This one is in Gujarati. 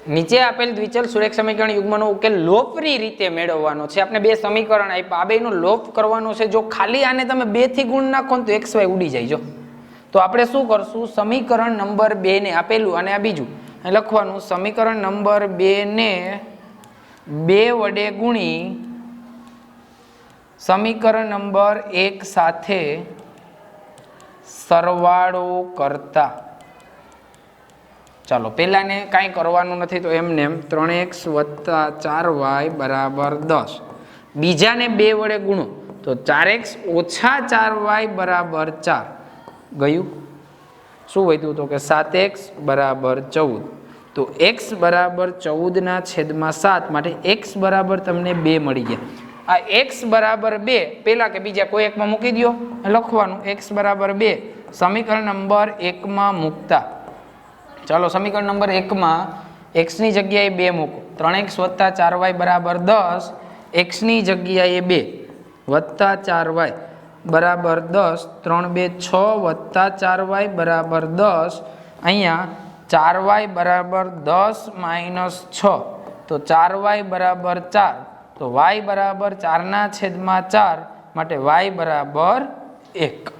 નીચે આપેલ દ્વિચલ સુરેખ સમીકરણ યુગ્મનો ઉકેલ લોપની રીતે મેળવવાનો છે. આપણે બે સમીકરણ આપ્યા, આ બેનો લોપ કરવાનો છે. જો ખાલી આને તમે 2 થી ગુણ નાખો ને તો xy ઉડી જાય. જો તો આપણે શું કરશું, સમીકરણ નંબર 2 ને આપેલું અને આ બીજું લખવાનું. સમીકરણ નંબર 2 ને 2 વડે ગુણી સમીકરણ નંબર 1 સાથે સરવાળો કરતા. ચાલો પેલાને કાંઈ કરવાનું નથી તો એમને એમ 3x + 4y = 10. બીજાને 2 વડે ગુણો તો 4x - 4y = 4 ગયું. શું વધ્યું તો કે 7x = 14. તો x બરાબર 14/7 માટે x બરાબર તમને 2 મળી ગયા. આ x બરાબર 2 પેલા કે બીજા કોઈ એકમાં મૂકી દો, લખવાનું x બરાબર 2 સમીકરણ નંબર 1 માં મૂકતા. ચાલો સમીકરણ નંબર 1 માં x ની જગ્યાએ 2 મૂકો. 3x + 4y = 10. x ની જગ્યાએ 2 + 4y બરાબર 10. 3 2 6 + 4y બરાબર 10. અહીંયા 4y બરાબર 10 - 6 તો 4y બરાબર 4. તો y બરાબર 4/4 માટે y બરાબર 1.